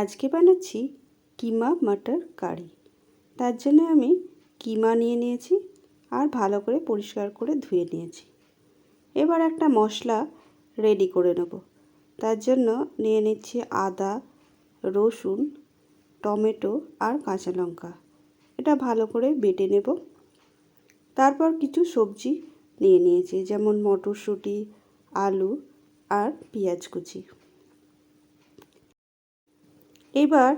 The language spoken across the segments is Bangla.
আজকে বানাচ্ছি কিমা মটর কারি। তার জন্য আমি কিমা নিয়ে নিয়েছি আর ভালো করে পরিষ্কার করে ধুয়ে নিয়েছি। এবার একটা মশলা রেডি করে নেব। তার জন্য নিয়ে নিচ্ছি আদা, রসুন, টমেটো আর কাঁচা লঙ্কা। এটা ভালো করে বেটে নেব। তারপর কিছু সবজি নিয়ে নিয়েছি, যেমন মটরশুঁটি, আলু আর পেঁয়াজ কুচি। এবার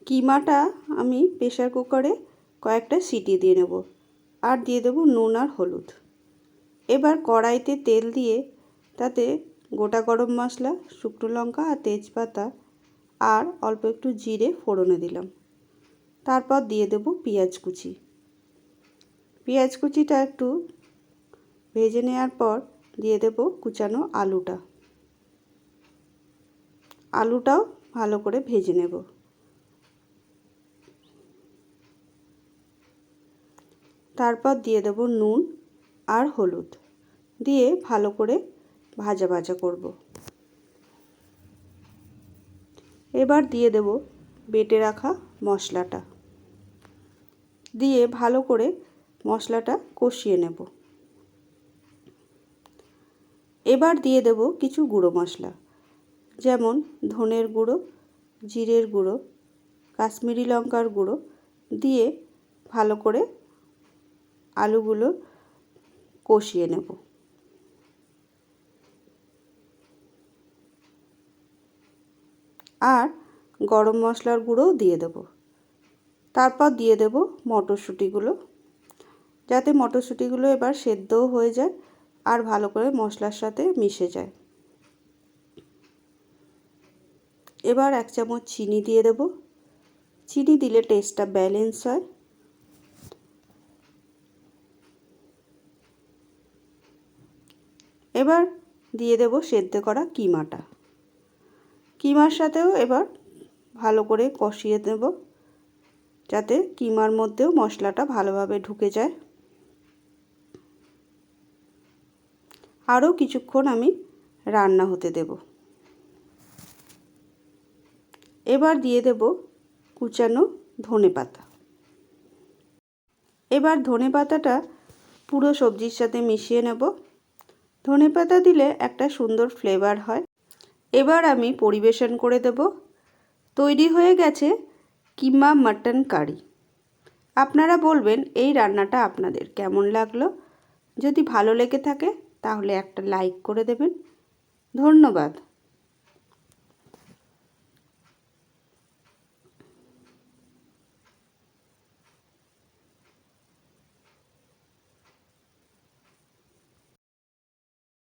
কিমাটা আমি প্রেসার কুকারে কয়েকটা সিটি দিয়ে নেব আর দিয়ে দেবো নুন আর হলুদ। এবার কড়াইতে তেল দিয়ে তাতে গোটা গরম মশলা, শুকনো লঙ্কা আর তেজপাতা আর অল্প একটু জিরে ফোড়নে দিলাম। তারপর দিয়ে দেব পেঁয়াজ কুচি। পেঁয়াজ কুচিটা একটু ভেজে নেওয়ার পর দিয়ে দেব কুচানো আলুটা। আলুটাও ভালো করে ভেজে নেব। তারপর দিয়ে দেব নুন আর হলুদ দিয়ে ভালো করে ভাজা ভাজা করব। এবার দিয়ে দেব বেটে রাখা মশলাটা, দিয়ে ভালো করে মশলাটা কষিয়ে নেব। এবার দিয়ে দেব কিছু গুঁড়ো মশলা, যেমন ধনের গুঁড়ো, জিরের গুঁড়ো, কাশ্মীরি লঙ্কার গুঁড়ো দিয়ে ভালো করে আলুগুলো কষিয়ে নেব। আর গরম মশলার গুঁড়োও দিয়ে দেব। তারপর দিয়ে দেব মটরশুঁটিগুলো, যাতে মটরশুঁটিগুলো এবার সেদ্ধও হয়ে যায় আর ভালো করে মশলার সাথে মিশে যায়। এবার 1 চামচ চিনি দিয়ে দেব। চিনি দিলে টেস্টটা ব্যালেন্স হয়। এবার দিয়ে দেব সেদ্ধ করা কিমাটা। কিমার সাথেও এবার ভালো করে কষিয়ে দেব, যাতে কিমার মধ্যেও মশলাটা ভালোভাবে ঢুকে যায়। আরও কিছুক্ষণ আমি রান্না হতে দেব। এবার দিয়ে দেব কুচানো ধনেপাতা। এবার ধনেপাতাটা পুরো সবজির সাথে মিশিয়ে নেব। ধনেপাতা দিলে একটা সুন্দর ফ্লেভার হয়। এবার আমি পরিবেশন করে দেব। তৈরি হয়ে গেছে কিমা মাটন কারি। আপনারা বলবেন এই রান্নাটা আপনাদের কেমন লাগলো। যদি ভালো লেগে থাকে তাহলে একটা লাইক করে দেবেন। ধন্যবাদ।